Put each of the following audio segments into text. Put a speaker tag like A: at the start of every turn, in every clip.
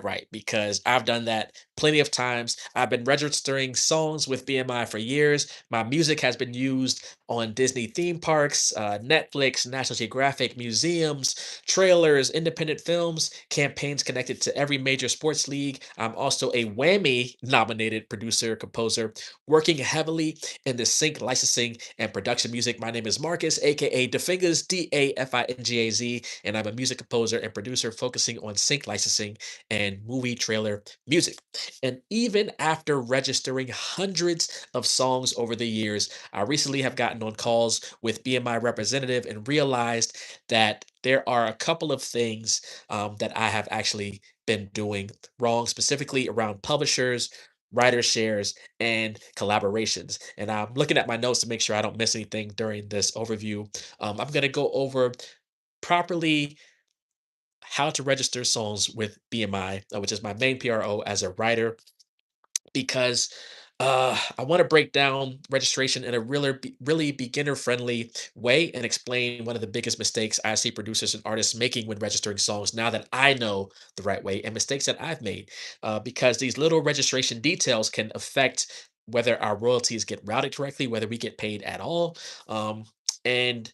A: right because I've done that plenty of times. I've been registering songs with BMI for years. My music has been used on Disney theme parks, Netflix, National Geographic, museums, trailers, independent films, campaigns connected to every major sports league. I'm also a Whammy nominated producer, composer, working heavily in the sync licensing and production music. My name is Marcus, aka Dafingaz, Dafingaz, and I'm a music composer and producer focusing on sync licensing and movie trailer music. And even after registering hundreds of songs over the years, I recently have gotten on calls with BMI representative and realized that there are a couple of things that I have actually been doing wrong, specifically around publishers, writer shares, and collaborations. And I'm looking at my notes to make sure I don't miss anything during this overview. I'm going to go over properly how to register songs with BMI, which is my main PRO as a writer, because I want to break down registration in a really beginner friendly way and explain one of the biggest mistakes I see producers and artists making when registering songs now that I know the right way and mistakes that I've made. Because these little registration details can affect whether our royalties get routed correctly, whether we get paid at all. And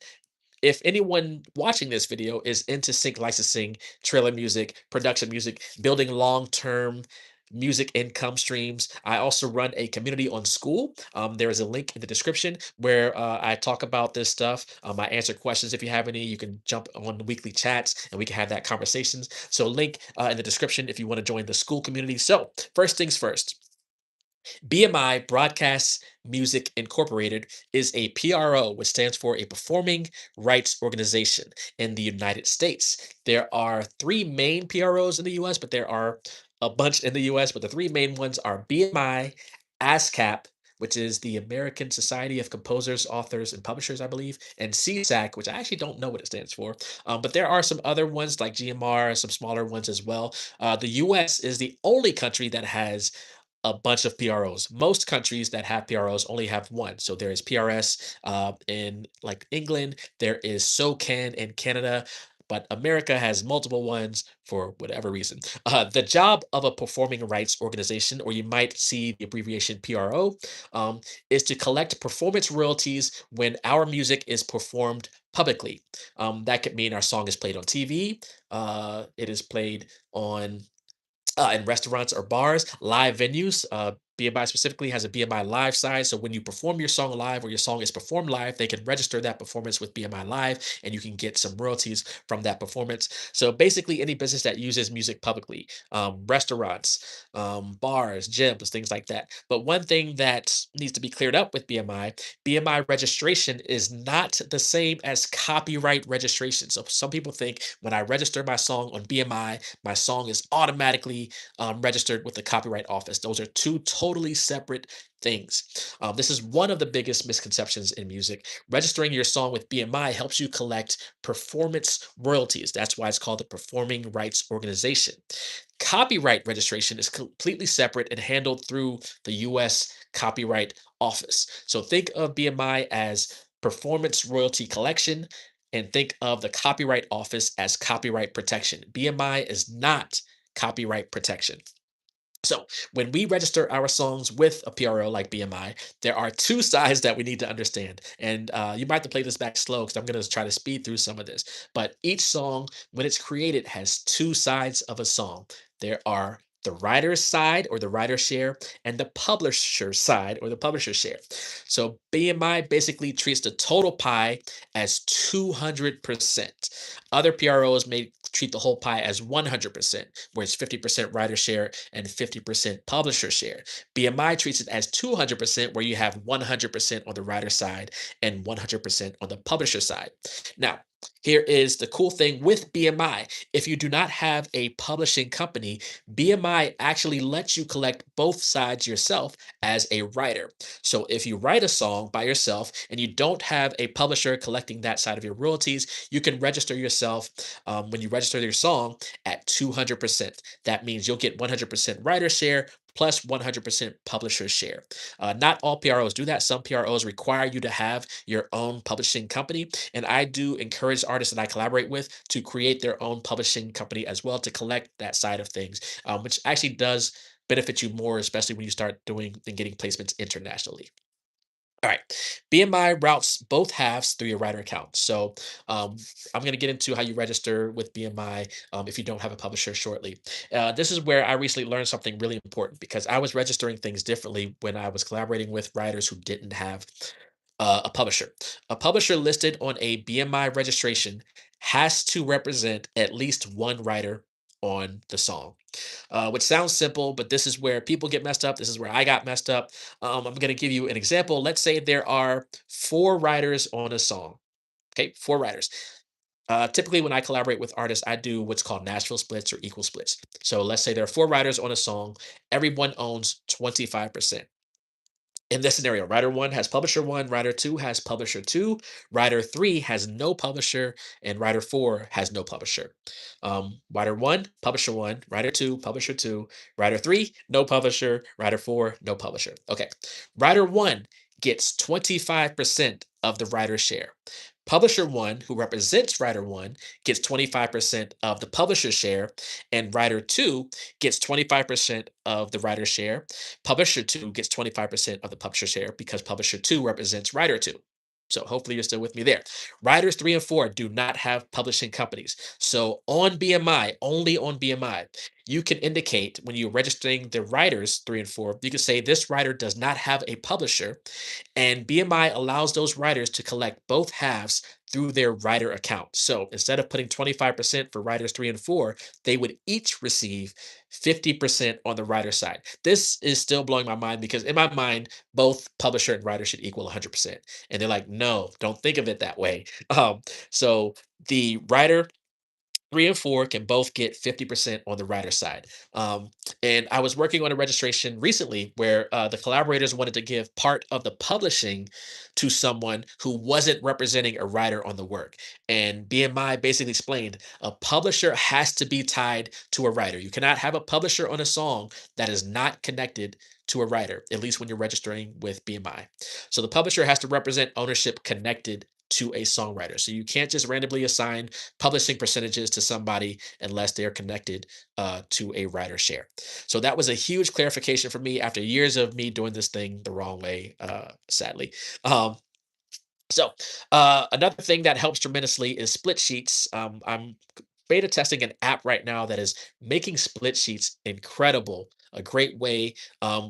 A: if anyone watching this video is into sync licensing, trailer music, production music, building long-term music income streams, I also run a community on Skool. There is a link in the description where I talk about this stuff. I answer questions if you have any. You can jump on the weekly chats and we can have that conversations. So link in the description if you want to join the Skool community. So first things first. BMI, Broadcast Music Incorporated, is a PRO, which stands for a Performing Rights Organization in the United States. There are three main PROs in the US, but there are a bunch in the US, but the three main ones are BMI, ASCAP, which is the American Society of Composers, Authors, and Publishers, I believe, and CSAC, which I actually don't know what it stands for. But there are some other ones like GMR, some smaller ones as well. The US is the only country that has a bunch of PROs. Most countries that have PROs only have one. So there is PRS in like England, there is SOCAN in Canada, but America has multiple ones for whatever reason. The job of a performing rights organization, or you might see the abbreviation PRO, um, is to collect performance royalties when our music is performed publicly. That could mean our song is played on TV, it is played on in restaurants or bars, live venues. BMI specifically has a BMI live side. So when you perform your song live or your song is performed live, they can register that performance with BMI Live and you can get some royalties from that performance. So basically, any business that uses music publicly, restaurants, bars, gyms, things like that. But one thing that needs to be cleared up with BMI registration is not the same as copyright registration. So some people think when I register my song on BMI, my song is automatically registered with the Copyright Office. Those are two totally separate things. This is one of the biggest misconceptions in music. Registering your song with BMI helps you collect performance royalties. That's why it's called the Performing Rights Organization. Copyright registration is completely separate and handled through the US Copyright Office. So think of BMI as performance royalty collection and think of the Copyright Office as copyright protection. BMI is not copyright protection. So when we register our songs with a PRO like BMI, there are two sides that we need to understand. And you might have to play this back slow because I'm going to try to speed through some of this. But each song, when it's created, has two sides of a song. There are the writer's side or the writer share and the publisher side or the publisher share. So BMI basically treats the total pie as 200%. Other PROs may treat the whole pie as 100%, where it's 50% writer share and 50% publisher share. BMI treats it as 200%, where you have 100% on the writer side and 100% on the publisher side. Now, here is the cool thing with BMI. If you do not have a publishing company, BMI actually lets you collect both sides yourself as a writer. So if you write a song by yourself and you don't have a publisher collecting that side of your royalties, you can register yourself when you register your song at 200%. That means you'll get 100% writer share, plus 100% publisher share. Not all PROs do that. Some PROs require you to have your own publishing company. And I do encourage artists that I collaborate with to create their own publishing company as well to collect that side of things, which actually does benefit you more, especially when you start doing and getting placements internationally. All right. BMI routes both halves through your writer account. So um, I'm going to get into how you register with BMI if you don't have a publisher shortly. This is where I recently learned something really important because I was registering things differently when I was collaborating with writers who didn't have a publisher. A publisher listed on a BMI registration has to represent at least one writer on the song, which sounds simple, but this is where people get messed up. This is where I got messed up. I'm going to give you an example. Let's say there are four writers on a song. Okay, four writers. Typically, when I collaborate with artists, I do what's called Nashville splits or equal splits. So let's say there are four writers on a song. Everyone owns 25%. In this scenario, writer one has publisher one, writer two has publisher two, writer three has no publisher, and writer four has no publisher. Writer one, writer two, writer three, no publisher, writer four, no publisher. Okay. Writer one gets 25% of the writer's share. Publisher one, who represents writer one, gets 25% of the publisher's share, and writer two gets 25% of the writer's share. Publisher two gets 25% of the publisher share because publisher two represents writer two. So hopefully you're still with me there. Writers three and four do not have publishing companies. So on BMI, only on BMI, you can indicate when you're registering the writers three and four, you can say this writer does not have a publisher. And BMI allows those writers to collect both halves through their writer account. So instead of putting 25% for writers three and four, they would each receive 50% on the writer side. This is still blowing my mind because in my mind, both publisher and writer should equal 100%. And they're like, no, don't think of it that way. So the writer three and four can both get 50% on the writer side. Um, and I was working on a registration recently where the collaborators wanted to give part of the publishing to someone who wasn't representing a writer on the work. And BMI basically explained a publisher has to be tied to a writer. You cannot have a publisher on a song that is not connected to a writer, at least when you're registering with BMI. So the publisher has to represent ownership connected to a songwriter. So you can't just randomly assign publishing percentages to somebody unless they're connected to a writer share. So that was a huge clarification for me after years of me doing this thing the wrong way, sadly. Um, Another thing that helps tremendously is split sheets. I'm beta testing an app right now that is making split sheets incredible. A great way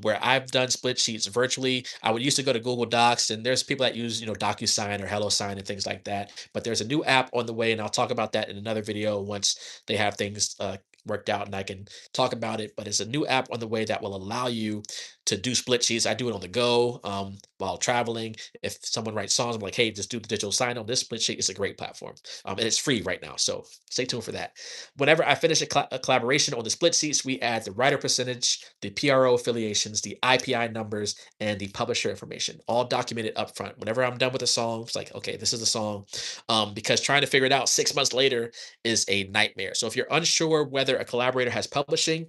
A: where I've done split sheets virtually. I would used to go to Google Docs, and there's people that use DocuSign or HelloSign and things like that. But there's a new app on the way, and I'll talk about that in another video once they have things worked out and I can talk about it. But it's a new app on the way that will allow you to do split sheets. I do it on the go while traveling. If someone writes songs, I'm like, hey, just do the digital sign on this split sheet. It's a great platform. And it's free right now. So stay tuned for that. Whenever I finish a collaboration on the split sheets, we add the writer percentage, the PRO affiliations, the IPI numbers, and the publisher information, all documented up front. Whenever I'm done with a song, it's like, okay, this is a song. Because trying to figure it out 6 months later is a nightmare. So if you're unsure whether a collaborator has publishing,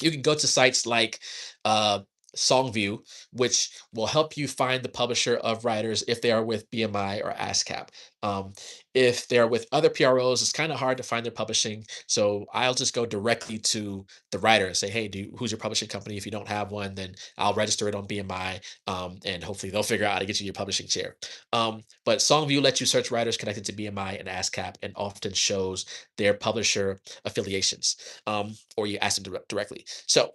A: you can go to sites like uh, Songview, which will help you find the publisher of writers if they are with BMI or ASCAP. If they're with other PROs, it's kind of hard to find their publishing. So I'll just go directly to the writer and say, hey, who's your publishing company? If you don't have one, then I'll register it on BMI, and hopefully they'll figure out how to get you your publishing share. But Songview lets you search writers connected to BMI and ASCAP and often shows their publisher affiliations, or you ask them directly. So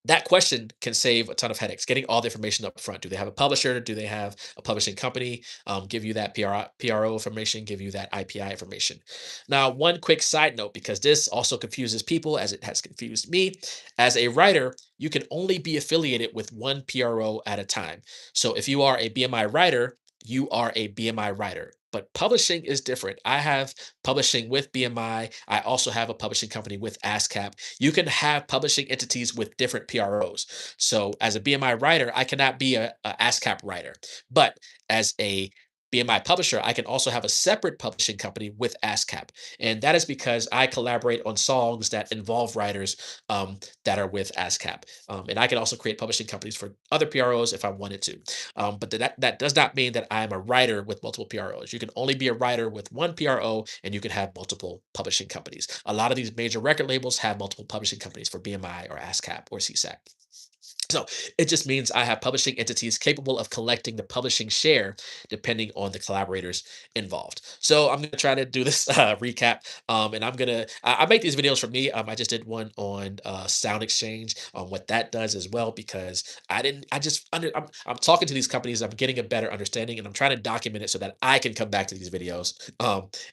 A: that question can save a ton of headaches. Getting all the information up front. Do they have a publisher? Do they have a publishing company? Give you that PRO information, give you that IPI information. Now, one quick side note, because this also confuses people as it has confused me. As a writer, you can only be affiliated with one PRO at a time. So if you are a BMI writer, you are a BMI writer. But publishing is different. I have publishing with BMI. I also have a publishing company with ASCAP. You can have publishing entities with different PROs. So as a BMI writer, I cannot be a ASCAP writer. But as a BMI publisher, I can also have a separate publishing company with ASCAP. And that is because I collaborate on songs that involve writers that are with ASCAP. And I can also create publishing companies for other PROs if I wanted to. But that does not mean that I'm a writer with multiple PROs. You can only be a writer with one PRO and you can have multiple publishing companies. A lot of these major record labels have multiple publishing companies for BMI or ASCAP or CSAC. So it just means I have publishing entities capable of collecting the publishing share depending on the collaborators involved. So I'm going to try to do this recap. And I make these videos for me. I just did one on Sound Exchange on what that does as well, because I'm talking to these companies. I'm getting a better understanding and I'm trying to document it so that I can come back to these videos.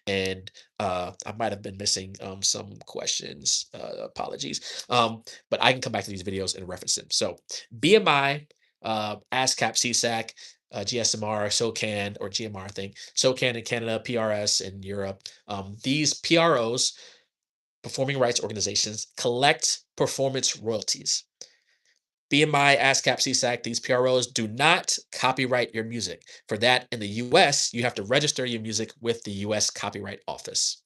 A: And I might have been missing some questions. Apologies. But I can come back to these videos and reference them. So BMI, ASCAP, CSAC, GSMR, SOCAN, or GMR, I think, SOCAN in Canada, PRS in Europe. These PROs, performing rights organizations, collect performance royalties. BMI, ASCAP, CSAC, these PROs do not copyright your music. For that, in the US, you have to register your music with the US Copyright Office.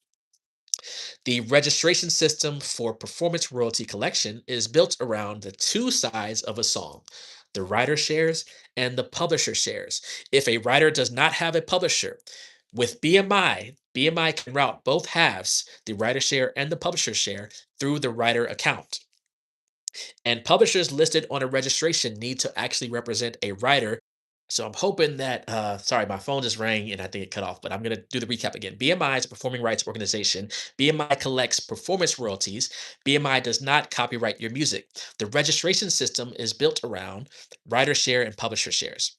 A: The registration system for performance royalty collection is built around the two sides of a song, the writer shares and the publisher shares. If a writer does not have a publisher, with BMI can route both halves, the writer share and the publisher share, through the writer account. And publishers listed on a registration need to actually represent a writer. So I'm hoping that sorry, my phone just rang and I think it cut off, but I'm gonna do the recap again. BMI is a performing rights organization. BMI collects performance royalties. BMI does not copyright your music. The registration system is built around writer share and publisher shares.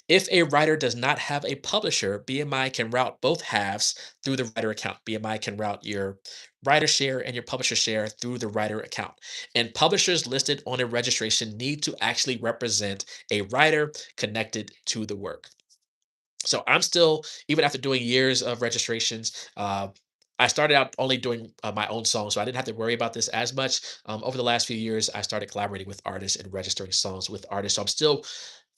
A: If a writer does not have a publisher, BMI can route both halves through the writer account. BMI can route your writer share and your publisher share through the writer account. And publishers listed on a registration need to actually represent a writer connected to the work. So I'm still, even after doing years of registrations, I started out only doing my own songs, so I didn't have to worry about this as much. Over the last few years, I started collaborating with artists and registering songs with artists. So I'm still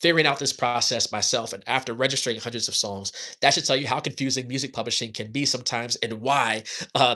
A: figuring out this process myself. And after registering hundreds of songs, that should tell you how confusing music publishing can be sometimes and why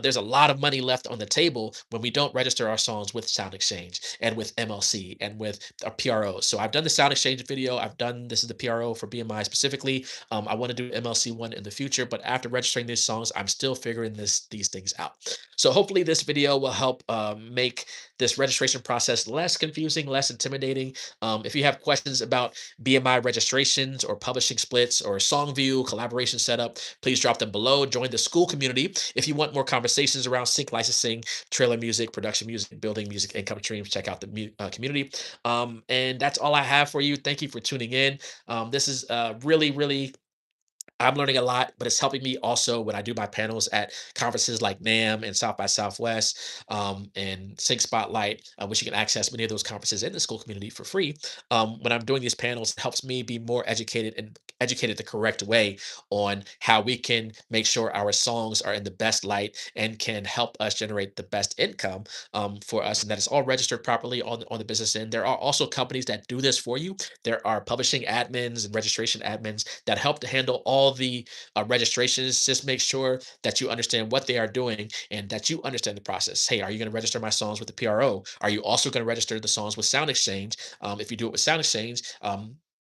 A: there's a lot of money left on the table when we don't register our songs with Sound Exchange and with MLC and with our PROs. So I've done the Sound Exchange video. This is the PRO for BMI specifically. I want to do MLC one in the future, but after registering these songs, I'm still figuring these things out. So hopefully this video will help make this registration process less confusing, less intimidating. If you have questions about BMI registrations or publishing splits or Songview collaboration setup, please drop them below. Join the Skool community. If you want more conversations around sync licensing, trailer music, production music, building music income streams, check out the community. And that's all I have for you. Thank you for tuning in. This is really I'm learning a lot, but it's helping me also when I do my panels at conferences like NAM and South by Southwest and Sync Spotlight, which you can access many of those conferences in the Skool community for free. When I'm doing these panels, it helps me be more educated and educated the correct way on how we can make sure our songs are in the best light and can help us generate the best income for us, and that it's all registered properly on the business end. There are also companies that do this for you. There are publishing admins and registration admins that help to handle all the registrations. Just make sure that you understand what they are doing and that you understand the process. Hey, are you going to register my songs with the PRO? Are you also going to register the songs with Sound Exchange? If you do it with Sound Exchange,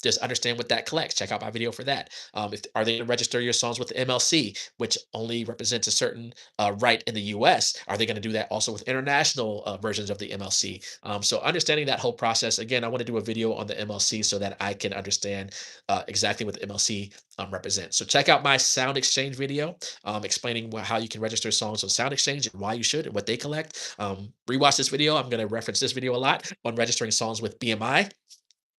A: just understand what that collects. Check out my video for that. If Are they going to register your songs with the MLC, which only represents a certain right in the US? Are they going to do that also with international versions of the MLC? So understanding that whole process. Again, I want to do a video on the MLC so that I can understand exactly what the MLC represents. So check out my Sound Exchange video explaining how you can register songs on Sound Exchange and why you should and what they collect. Rewatch this video. I'm going to reference this video a lot on registering songs with BMI.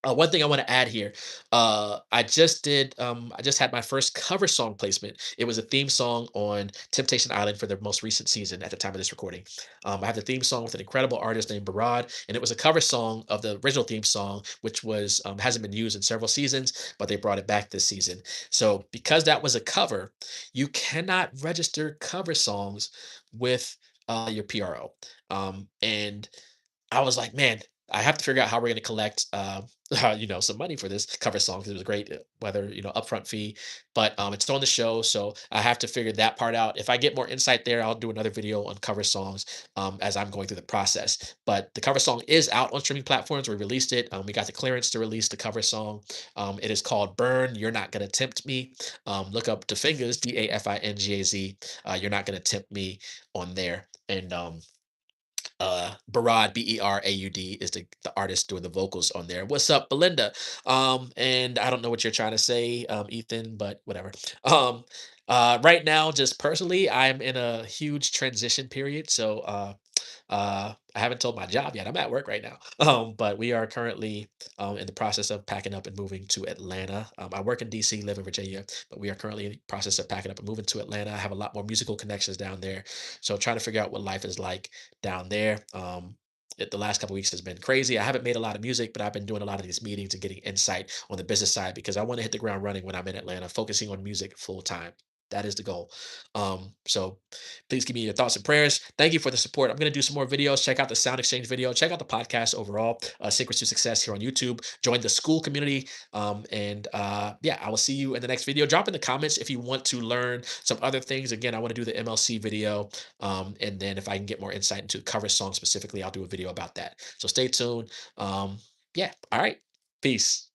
A: One thing I want to add here, I just had my first cover song placement. It was a theme song on Temptation Island for the most recent season at the time of this recording. I have the theme song with an incredible artist named Barad, and it was a cover song of the original theme song, which was hasn't been used in several seasons, but they brought it back this season. So because that was a cover, you cannot register cover songs with your PRO. And I was like, man, I have to figure out how we're going to collect, some money for this cover song because it was great, whether upfront fee, but it's on the show, so I have to figure that part out. If I get more insight there, I'll do another video on cover songs as I'm going through the process. But the cover song is out on streaming platforms. We released it. We got the clearance to release the cover song. It is called "Burn." You're not gonna tempt me. Look up Defingaz, Dafingaz. You're not gonna tempt me on there, and Barad, Beraud is the artist doing the vocals on there. What's up, Belinda? And I don't know what you're trying to say, Ethan, but whatever. Um, right now, just personally, I'm in a huge transition period. So I haven't told my job yet. I'm at work right now. But we are currently in the process of packing up and moving to Atlanta. I work in DC, live in Virginia, but we are currently in the process of packing up and moving to Atlanta. I have a lot more musical connections down there. So trying to figure out what life is like down there. The last couple weeks has been crazy. I haven't made a lot of music, but I've been doing a lot of these meetings and getting insight on the business side because I want to hit the ground running when I'm in Atlanta, focusing on music full time. That is the goal. So please give me your thoughts and prayers. Thank you for the support. I'm going to do some more videos. Check out the Sound Exchange video. Check out the podcast overall, Secrets to Success here on YouTube. Join the Skool community. And yeah, I will see you in the next video. Drop in the comments if you want to learn some other things. Again, I want to do the MLC video. And then if I can get more insight into cover songs specifically, I'll do a video about that. So stay tuned. Yeah. All right. Peace.